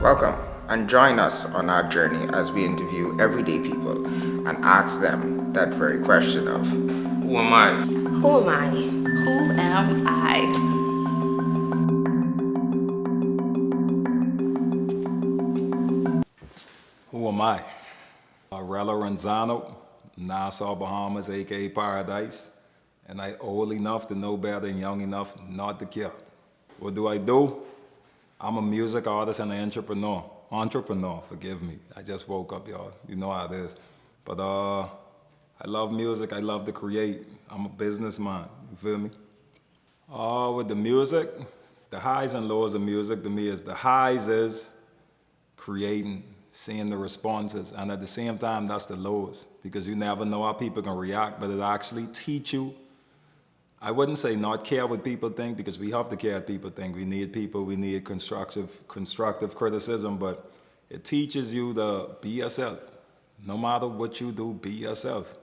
Welcome and join us on our journey as we interview everyday people and ask them that very question of who am I? Who am I? Who am I? Who am I? Rello Ranzano, Nassau, Bahamas, aka Paradise. And I old enough to know better and young enough not to care. What do I do? I'm a music artist and an entrepreneur. Entrepreneur, forgive me. I just woke up, y'all. You know how it is. But I love music. I love to create. I'm a businessman. You feel me? With the music, the highs and lows of music to me is the highs is creating, seeing the responses, and at the same time, that's the lows because you never know how people can react, but it actually teach you. I wouldn't say not care what people think because we have to care what people think. We need people, we need constructive criticism, but it teaches you to be yourself. No matter what you do, be yourself.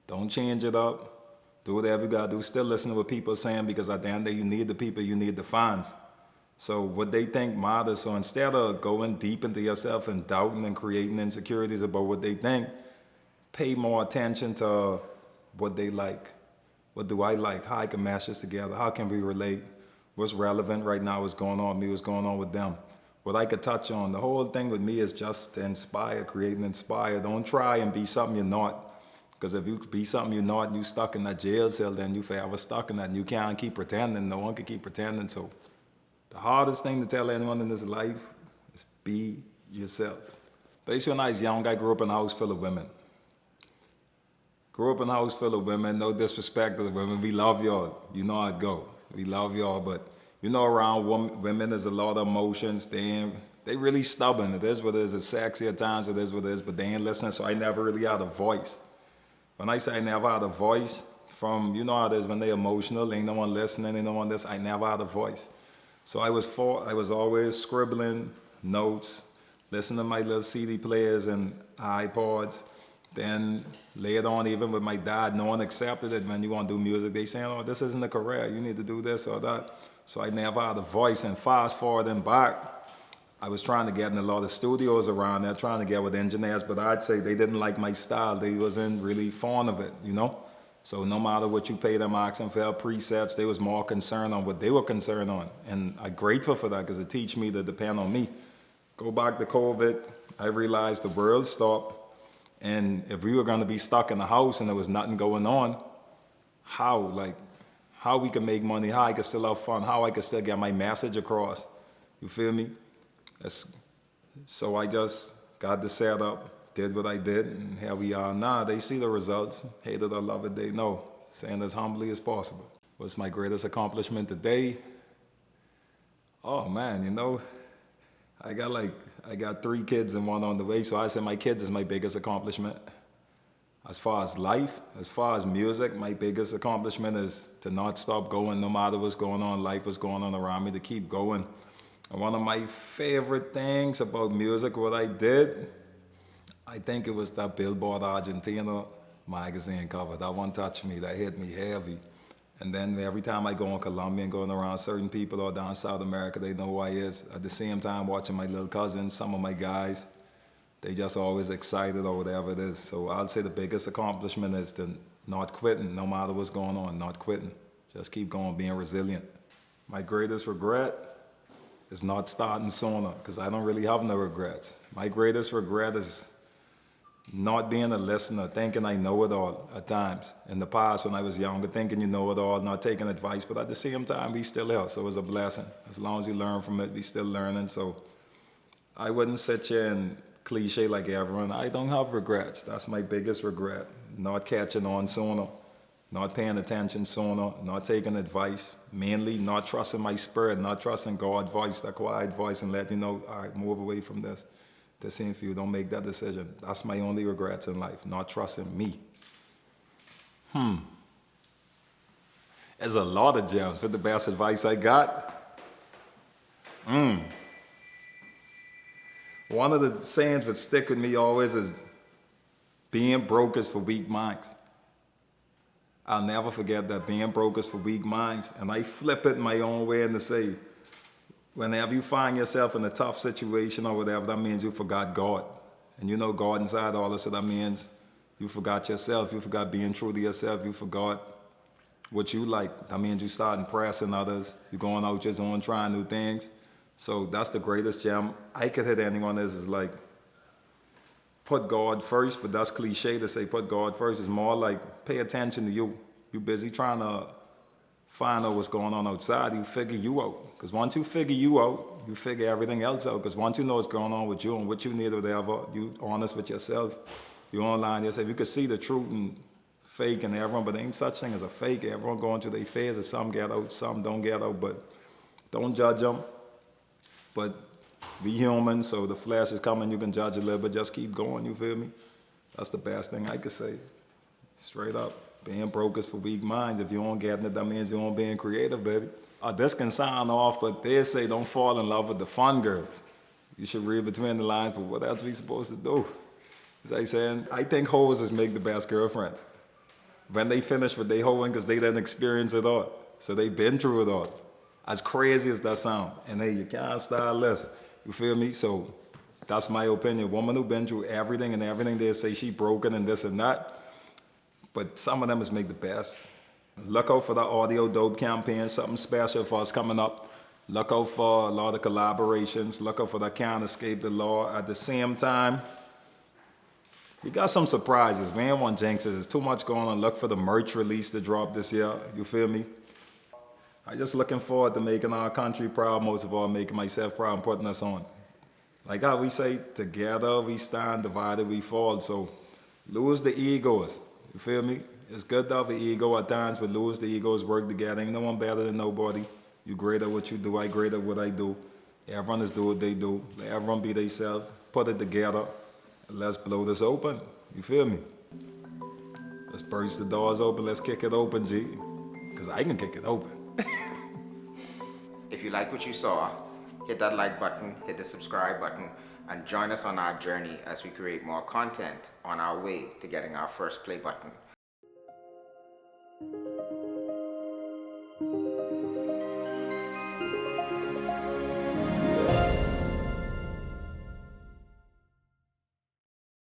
Don't change it up. Do whatever you gotta do. Still listen to what people are saying because at the end of the day, you need the people, you need the fans. So what they think matters. So instead of going deep into yourself and doubting and creating insecurities about what they think, pay more attention to what they like. What do I like? How I can mash this together? How can we relate? What's relevant right now? What's going on with me? What's going on with them? What I could touch on. The whole thing with me is just to inspire, create and inspire. Don't try and be something you're not. Because if you be something you're not and you're stuck in that jail cell, then you forever stuck in that and you can't keep pretending. No one can keep pretending. So the hardest thing to tell anyone in this life is be yourself. Basically, when I was young, I grew up in a house full of women. Grew up in a house full of women, no disrespect to the women. We love y'all. You know how it go. We love y'all, but you know around women there's a lot of emotions. They really stubborn. It is what it is. It's sexy at times, it is what it is, but they ain't listening, so I never really had a voice. When I say I never had a voice, from, you know how it is when they emotional, ain't no one listening, ain't no one this, I never had a voice. So I was always scribbling notes, listening to my little CD players and iPods. Then later on, even with my dad, no one accepted it when you want to do music. They saying, oh, this isn't a career. You need to do this or that. So I never had a voice. And fast forwarding back, I was trying to get in a lot of studios around there, trying to get with engineers, but I'd say they didn't like my style. They wasn't really fond of it, you know? So no matter what you pay them, asking for presets, they was more concerned on what they were concerned on. And I'm grateful for that because it teach me to depend on me. Go back to COVID, I realized the world stopped. And if we were going to be stuck in the house and there was nothing going on, how we can make money, how I could still have fun, how I could still get my message across. You feel me? So I just got the setup, did what I did, and here we are now. They see the results. Hate it or love it, they know. Saying as humbly as possible. What's my greatest accomplishment today? Oh man, you know, I got 3 kids and 1 on the way, so I say my kids is my biggest accomplishment. As far as life, as far as music, my biggest accomplishment is to not stop going no matter what's going on in life, what's going on around me, to keep going. And one of my favorite things about music, what I did, I think it was that Billboard Argentina magazine cover. That one touched me, that hit me heavy. And then every time I go in Colombia and going around certain people or down South America, they know who I is. At the same time, watching my little cousins, some of my guys, they just always excited or whatever it is. So I'd say the biggest accomplishment is to not quitting, no matter what's going on, not quitting. Just keep going, being resilient. My greatest regret is not starting sooner, because I don't really have no regrets. My greatest regret is not being a listener, thinking I know it all at times. In the past, when I was younger, thinking you know it all, not taking advice, but at the same time, we still here, so it's a blessing. As long as you learn from it, we still learning, so I wouldn't sit here and cliche like everyone. I don't have regrets. That's my biggest regret. Not catching on sooner, not paying attention sooner, not taking advice, mainly not trusting my spirit, not trusting God's voice, that quiet voice, and let you know, all right, move away from this. This ain't for you, don't make that decision. That's my only regrets in life, not trusting me. There's a lot of gems. For the best advice I got, one of the sayings that stick with me always is, being broke is for weak minds. I'll never forget that, being broke is for weak minds. And I flip it my own way and to say, whenever you find yourself in a tough situation or whatever, that means you forgot God. And you know God inside all this, so that means you forgot yourself. You forgot being true to yourself. You forgot what you like. That means you start impressing others. You're going out your zone, trying new things. So that's the greatest gem I could hit anyone is like, put God first, but that's cliche to say put God first. It's more like pay attention to you. You busy trying to find out what's going on outside, you figure you out. Because once you figure you out, you figure everything else out. Because once you know what's going on with you and what you need or whatever, you honest with yourself, you online yourself. You can see the truth and fake and everyone, but there ain't such thing as a fake. Everyone going through their phases. Some get out, some don't get out, but don't judge them. But be human, so the flesh is coming, you can judge a little, but just keep going, you feel me? That's the best thing I could say. Straight up. Being broke is for weak minds. If you don't get it, that means you don't being creative, baby. This can sound off, but they say don't fall in love with the fun girls. You should read between the lines, but what else we supposed to do? As I saying, I think hoes make the best girlfriends. When they finish with they hoeing, because they didn't experience it all. So they've been through it all. As crazy as that sound. And hey, you can't style less. You feel me? So that's my opinion. Woman who been through everything and everything, they say she broken and this and that. But some of them is make the best. Look out for the Audio Dope campaign, something special for us coming up. Look out for a lot of collaborations. Look out for that Can't Escape the Law. At the same time, we got some surprises. We ain't want jinxes. There's too much going on. Look for the merch release to drop this year. You feel me? I'm just looking forward to making our country proud, most of all, making myself proud and putting us on. Like how we say, together we stand, divided we fall. So lose the egos. You feel me? It's good to have an ego at times, but lose the egos, work together. Ain't no one better than nobody. You great at what you do, I great at what I do. Everyone is do what they do. Let everyone be themselves. Put it together. Let's blow this open. You feel me? Let's burst the doors open. Let's kick it open, G. Because I can kick it open. If you like what you saw, hit that like button, hit the subscribe button, and join us on our journey as we create more content on our way to getting our first play button.